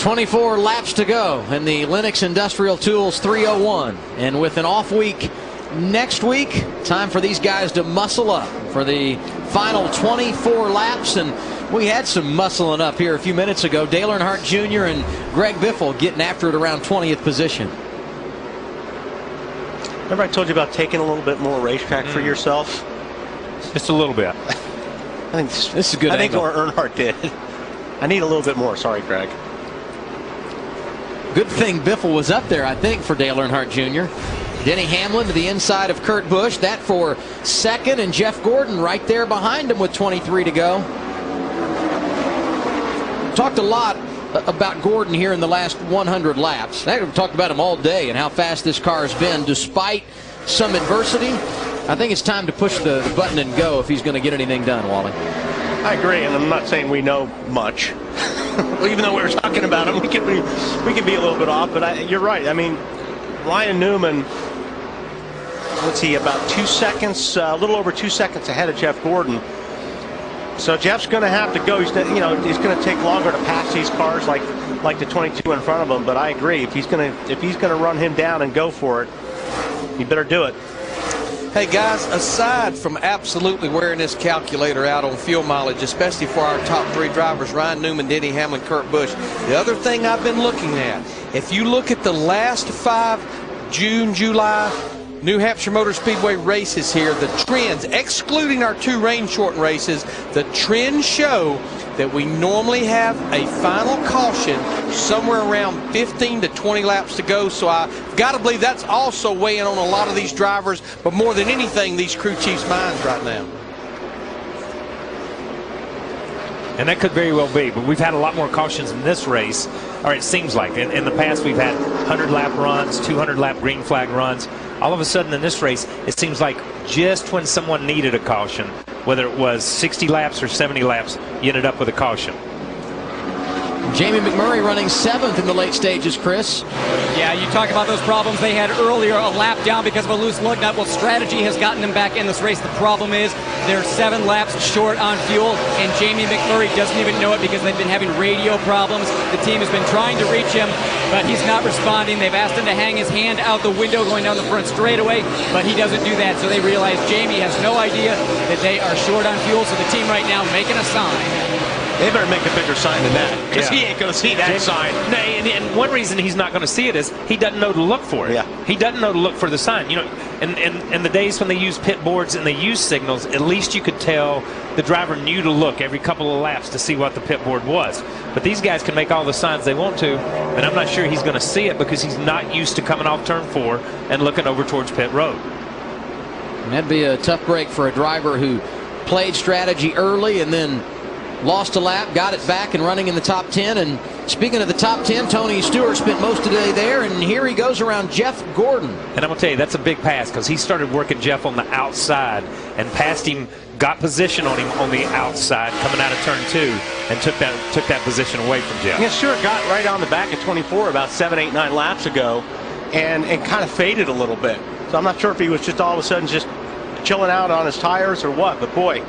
24 laps to go in the Lenox Industrial Tools 301. And with an off week next week, time for these guys to muscle up for the final 24 laps. And we had some muscling up here a few minutes ago. Dale Earnhardt Jr. and Greg Biffle getting after it around 20th position. Remember I told you about taking a little bit more racetrack for yourself? Just a little bit. I think this is good. I think what Earnhardt did. I need a little bit more. Sorry, Greg. Good thing Biffle was up there, I think, for Dale Earnhardt Jr. Denny Hamlin to the inside of Kurt Busch. That for second, and Jeff Gordon right there behind him with 23 to go. Talked a lot about Gordon here in the last 100 laps. We've talked about him all day and how fast this car has been despite some adversity. I think it's time to push the button and go if he's going to get anything done, Wally. I agree, and I'm not saying we know much. Even though we were talking about him, we could be a little bit off. But you're right. I mean, Ryan Newman, let's see, about 2 seconds, a little over 2 seconds ahead of Jeff Gordon. So Jeff's going to have to go. He's going to take longer to pass these cars like the 22 in front of him. But I agree, if he's going to run him down and go for it, he better do it. Hey guys, aside from absolutely wearing this calculator out on fuel mileage, especially for our top three drivers, Ryan Newman, Denny Hamlin, Kurt Busch, the other thing I've been looking at, if you look at the last 5 June, July New Hampshire Motor Speedway races here, the trends, excluding our 2 rain-shortened races, the trends show that we normally have a final caution somewhere around 15 to 20 laps to go. So I've got to believe that's also weighing on a lot of these drivers, but more than anything, these crew chiefs' minds right now. And that could very well be, but we've had a lot more cautions in this race, or it seems like. In the past, we've had 100-lap runs, 200-lap green flag runs. All of a sudden in this race, it seems like just when someone needed a caution, whether it was 60 laps or 70 laps, you ended up with a caution. Jamie McMurray running 7th in the late stages, Chris. Yeah, you talk about those problems they had earlier, a lap down because of a loose lug nut. Well, strategy has gotten them back in this race. The problem is they're 7 laps short on fuel, and Jamie McMurray doesn't even know it because they've been having radio problems. The team has been trying to reach him, but he's not responding. They've asked him to hang his hand out the window going down the front straightaway, but he doesn't do that. So they realize Jamie has no idea that they are short on fuel, so the team right now making a sign. They better make a bigger sign than that, because he ain't going to see that sign. No, and one reason he's not going to see it is he doesn't know to look for it. Yeah. He doesn't know to look for the sign. You know, in the days when they use pit boards and they use signals, at least you could tell the driver knew to look every couple of laps to see what the pit board was. But these guys can make all the signs they want to, and I'm not sure he's going to see it because he's not used to coming off turn 4 and looking over towards pit road. And that'd be a tough break for a driver who played strategy early and then lost a lap, got it back and running in the top 10. And speaking of the top 10, Tony Stewart spent most of the day there, and here he goes around Jeff Gordon. And I'm going to tell you, that's a big pass because he started working Jeff on the outside and passed him, got position on him on the outside coming out of turn 2 and took that position away from Jeff. Yeah, Stewart got right on the back of 24 about 7, 8, 9 laps ago and kind of faded a little bit. So I'm not sure if he was just all of a sudden just chilling out on his tires or what, but boy,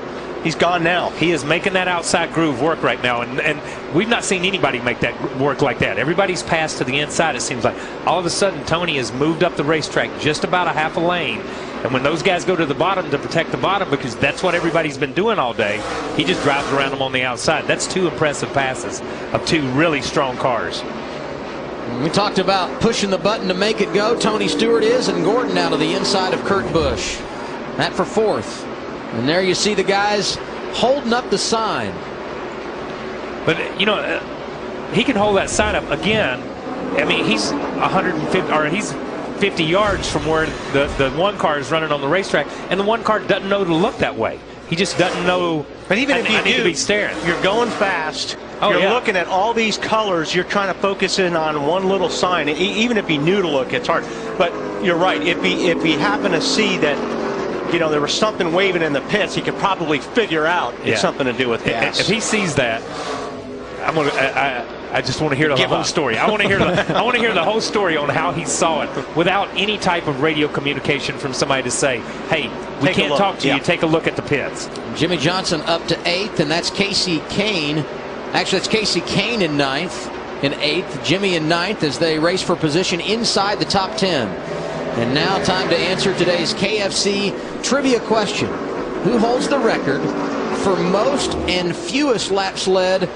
he's gone now. He is making that outside groove work right now, and we've not seen anybody make that work like that. Everybody's passed to the inside, it seems like. All of a sudden, Tony has moved up the racetrack just about a half a lane, and when those guys go to the bottom to protect the bottom, because that's what everybody's been doing all day, he just drives around them on the outside. That's 2 impressive passes of 2 really strong cars. We talked about pushing the button to make it go. Tony Stewart is, and Gordon out of the inside of Kurt Busch. That for 4th. And there you see the guys holding up the sign. But, you know, he can hold that sign up again. I mean, he's 150, or he's 50 yards from where the one car is running on the racetrack, and the one car doesn't know to look that way. He just doesn't know. But even if you need to be staring, you're going fast. You're looking at all these colors. You're trying to focus in on one little sign. Even if he knew to look, it's hard. But you're right. If he happened to see that, you know, there was something waving in the pits, he could probably figure out it's something to do with gas. If he sees that, I just want to hear the whole story. I want to hear the whole story on how he saw it without any type of radio communication from somebody to say, hey, we can't talk to you, take a look at the pits. Jimmy Johnson up to 8th, and that's Casey Kane. Actually, it's Casey Kane in 9th. in 8th, Jimmy in 9th as they race for position inside the top 10. And now time to answer today's KFC trivia question. Who holds the record for most and fewest laps led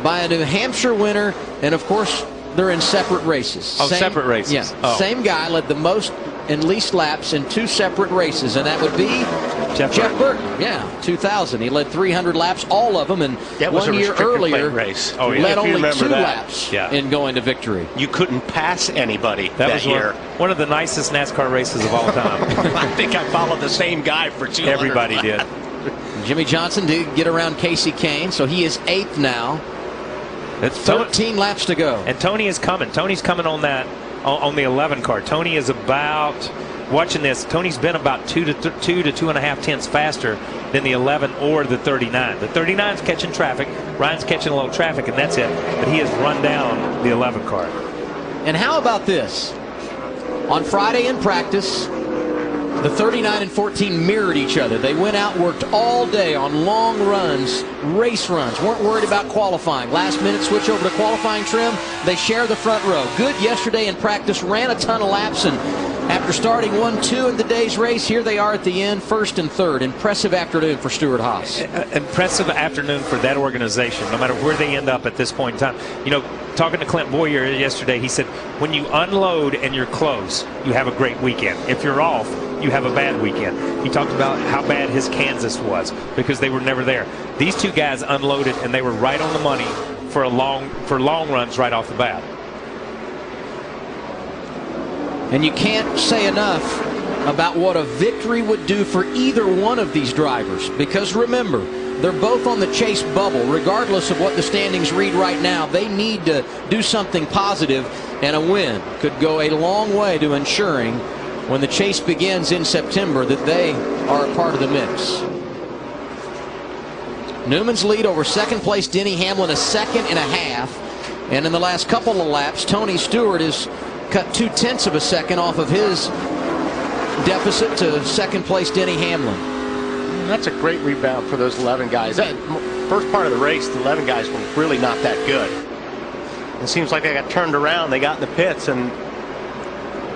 by a New Hampshire winner? And of course, they're in separate races. Oh, separate races. Yeah. Oh. Same guy led the most and least laps in 2 separate races, and that would be Jeff Burton. Yeah, 2000. He led 300 laps, all of them, and that was 1 year earlier race. Led only 2 laps in going to victory. You couldn't pass anybody that was year. One of the nicest NASCAR races of all time. I think I followed the same guy for 200 Everybody laps. did. Jimmy Johnson did get around Casey Kane, so he is 8th now. It's 13 laps to go. And Tony is coming. Tony's coming on the 11 car. Tony is about, watching this, Tony's been about 2 to 2.5 tenths faster than the 11 or the 39. The 39's catching traffic. Ryan's catching a little traffic, and that's it. But he has run down the 11 car. And how about this? On Friday in practice, the 39 and 14 mirrored each other. They went out, worked all day on long runs, race runs, weren't worried about qualifying. Last minute switch over to qualifying trim. They share the front row. Good yesterday in practice, ran a ton of laps, and after starting 1-2 in the day's race, here they are at the end, 1st and 3rd. Impressive afternoon for Stewart-Haas. Impressive afternoon for that organization, no matter where they end up at this point in time. You know, talking to Clint Boyer yesterday, he said, when you unload and you're close, you have a great weekend. If you're off, you have a bad weekend. He talked about how bad his Kansas was because they were never there. These 2 guys unloaded, and they were right on the money for long runs right off the bat. And you can't say enough about what a victory would do for either one of these drivers, because remember, they're both on the chase bubble. Regardless of what the standings read right now, they need to do something positive, and a win could go a long way to ensuring when the chase begins in September that they are a part of the mix. Newman's lead over 2nd place Denny Hamlin, 1.5 seconds. And in the last couple of laps, Tony Stewart has cut 0.2 of a second off of his deficit to 2nd place Denny Hamlin. That's a great rebound for those 11 guys. That first part of the race, the 11 guys were really not that good. It seems like they got turned around. They got in the pits and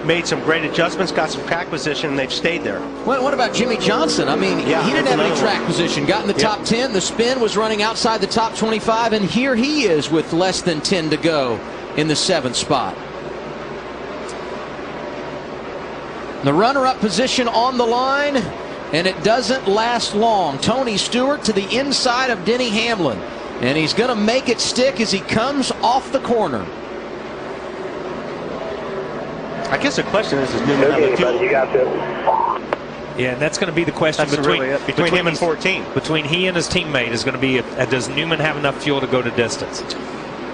made some great adjustments, got some track position, and they've stayed there. Well, what about Jimmy Johnson? I mean, yeah, he didn't have any track position. Got in the top 10. The spin was running outside the top 25, and here he is with less than 10 to go in the 7th spot. The runner-up position on the line, and it doesn't last long. Tony Stewart to the inside of Denny Hamlin, and he's going to make it stick as he comes off the corner. I guess the question is Newman on the fuel? Yeah, and that's going to be the question between him and 14. Between he and his teammate is going to be, does Newman have enough fuel to go to distance?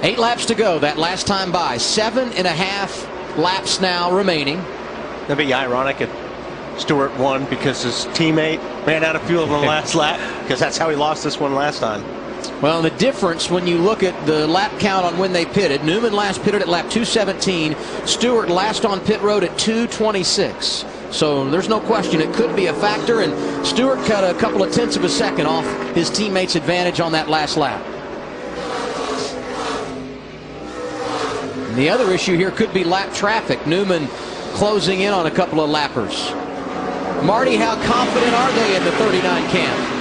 8 laps to go that last time by. 7.5 laps now remaining. That'd be ironic if Stewart won because his teammate ran out of fuel in the last lap, because that's how he lost this one last time. Well, the difference when you look at the lap count on when they pitted, Newman last pitted at lap 217, Stewart last on pit road at 226. So there's no question it could be a factor, and Stewart cut a couple of tenths of a second off his teammate's advantage on that last lap. And the other issue here could be lap traffic. Newman closing in on a couple of lappers. Marty, how confident are they in the 39 camp?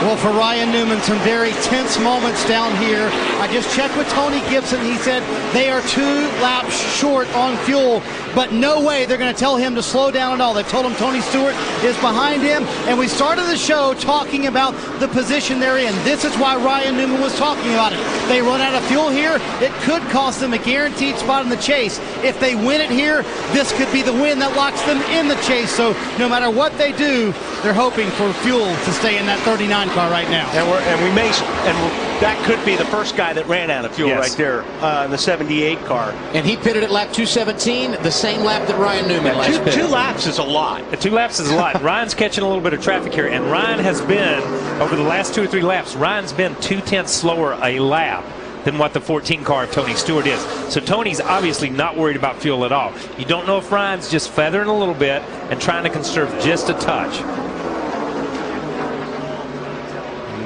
Well, for Ryan Newman, some very tense moments down here. I just checked with Tony Gibson. He said they are 2 laps short on fuel, but no way they're going to tell him to slow down at all. They've told him Tony Stewart is behind him, and we started the show talking about the position they're in. This is why Ryan Newman was talking about it. They run out of fuel here, it could cost them a guaranteed spot in the chase. If they win it here, this could be the win that locks them in the chase. So no matter what they do, they're hoping for fuel to stay in that 39 car right now. And that could be the first guy that ran out of fuel right there in the 78 car. And he pitted at lap 217, the same lap that Ryan Newman last pitted. 2 laps is a lot. 2 laps is a lot. Ryan's catching a little bit of traffic here, and Ryan has been, over the last 2 or 3 laps, Ryan's been 0.2 slower a lap than what the 14 car of Tony Stewart is. So Tony's obviously not worried about fuel at all. You don't know if Ryan's just feathering a little bit and trying to conserve just a touch.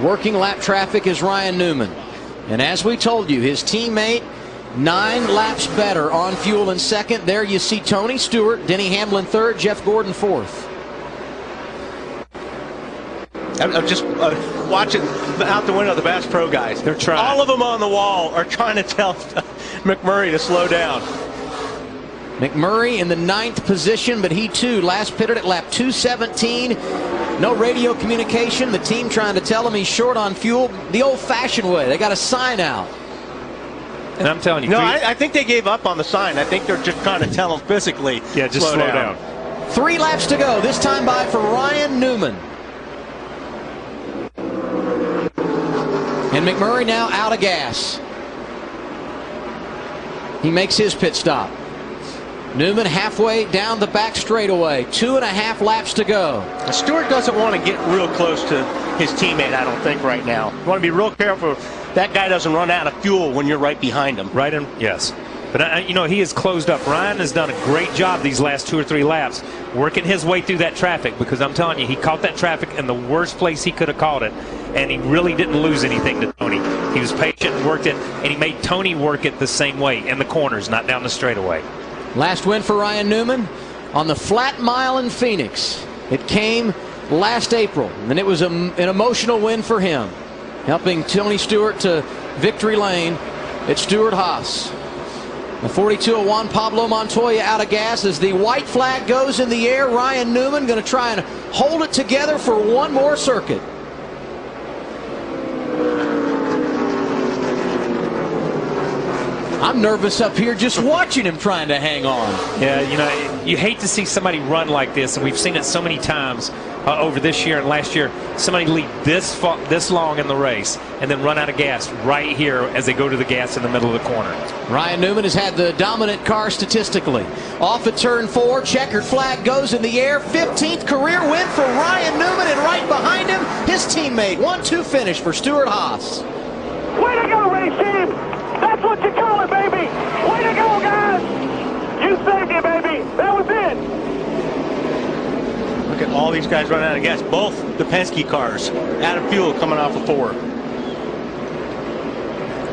Working lap traffic is Ryan Newman. And as we told you, his teammate 9 laps better on fuel in second. There you see Tony Stewart, Denny Hamlin third, Jeff Gordon fourth. I'm just watching out the window the Bass Pro guys. They're trying. All of them on the wall are trying to tell McMurray to slow down. McMurray in the 9th position, but he too last pitted at lap 217. No radio communication. The team trying to tell him he's short on fuel the old-fashioned way. They got a sign out. And I'm telling you. No, I think they gave up on the sign. I think they're just trying to tell him physically. Yeah, just slow down. 3 laps to go. This time by for Ryan Newman. And McMurray now out of gas. He makes his pit stop. Newman halfway down the back straightaway. 2.5 laps to go. Stewart doesn't want to get real close to his teammate, I don't think, right now. You want to be real careful that guy doesn't run out of fuel when you're right behind him. Right in, yes. But, you know, he has closed up. Ryan has done a great job these last 2 or 3 laps working his way through that traffic, because I'm telling you, he caught that traffic in the worst place he could have caught it, and he really didn't lose anything to Tony. He was patient and worked it, and he made Tony work it the same way in the corners, not down the straightaway. Last win for Ryan Newman on the flat mile in Phoenix. It came last April, and it was an emotional win for him, helping Tony Stewart to victory lane at Stewart-Haas. The 42 of Juan Pablo Montoya out of gas as the white flag goes in the air. Ryan Newman going to try and hold it together for one more circuit. I'm nervous up here just watching him trying to hang on. Yeah, you know, you hate to see somebody run like this, and we've seen it so many times over this year and last year. Somebody lead this long in the race and then run out of gas right here as they go to the gas in the middle of the corner. Ryan Newman has had the dominant car statistically. Off at turn 4, checkered flag goes in the air. 15th career win for Ryan Newman, and right behind him, his teammate. 1-2 finish for Stewart-Haas. Way to go, race team! That's what you call it, baby! Way to go, guys! You saved it, baby! That was it! Look at all these guys running out of gas. Both the Penske cars out of fuel coming off of 4.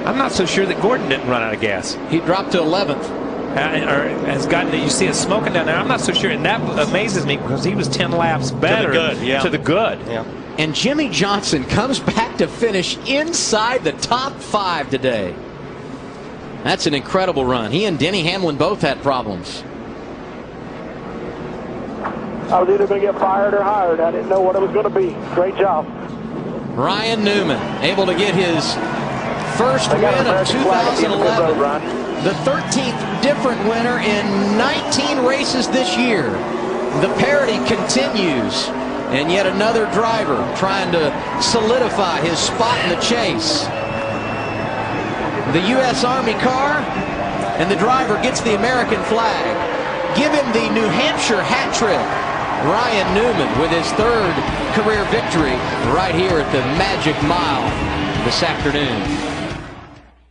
I'm not so sure that Gordon didn't run out of gas. He dropped to 11th. Or has gotten, you see it smoking down there. I'm not so sure, and that amazes me because he was 10 laps better to the good. Yeah. And Jimmy Johnson comes back to finish inside the top 5 today. That's an incredible run. He and Denny Hamlin both had problems. I was either going to get fired or hired. I didn't know what it was going to be. Great job. Ryan Newman able to get his first win of 2011. The 13th different winner in 19 races this year. The parity continues. And yet another driver trying to solidify his spot in the chase. The U.S. Army car, and the driver gets the American flag. Give him the New Hampshire hat trick. Ryan Newman with his 3rd career victory right here at the Magic Mile this afternoon.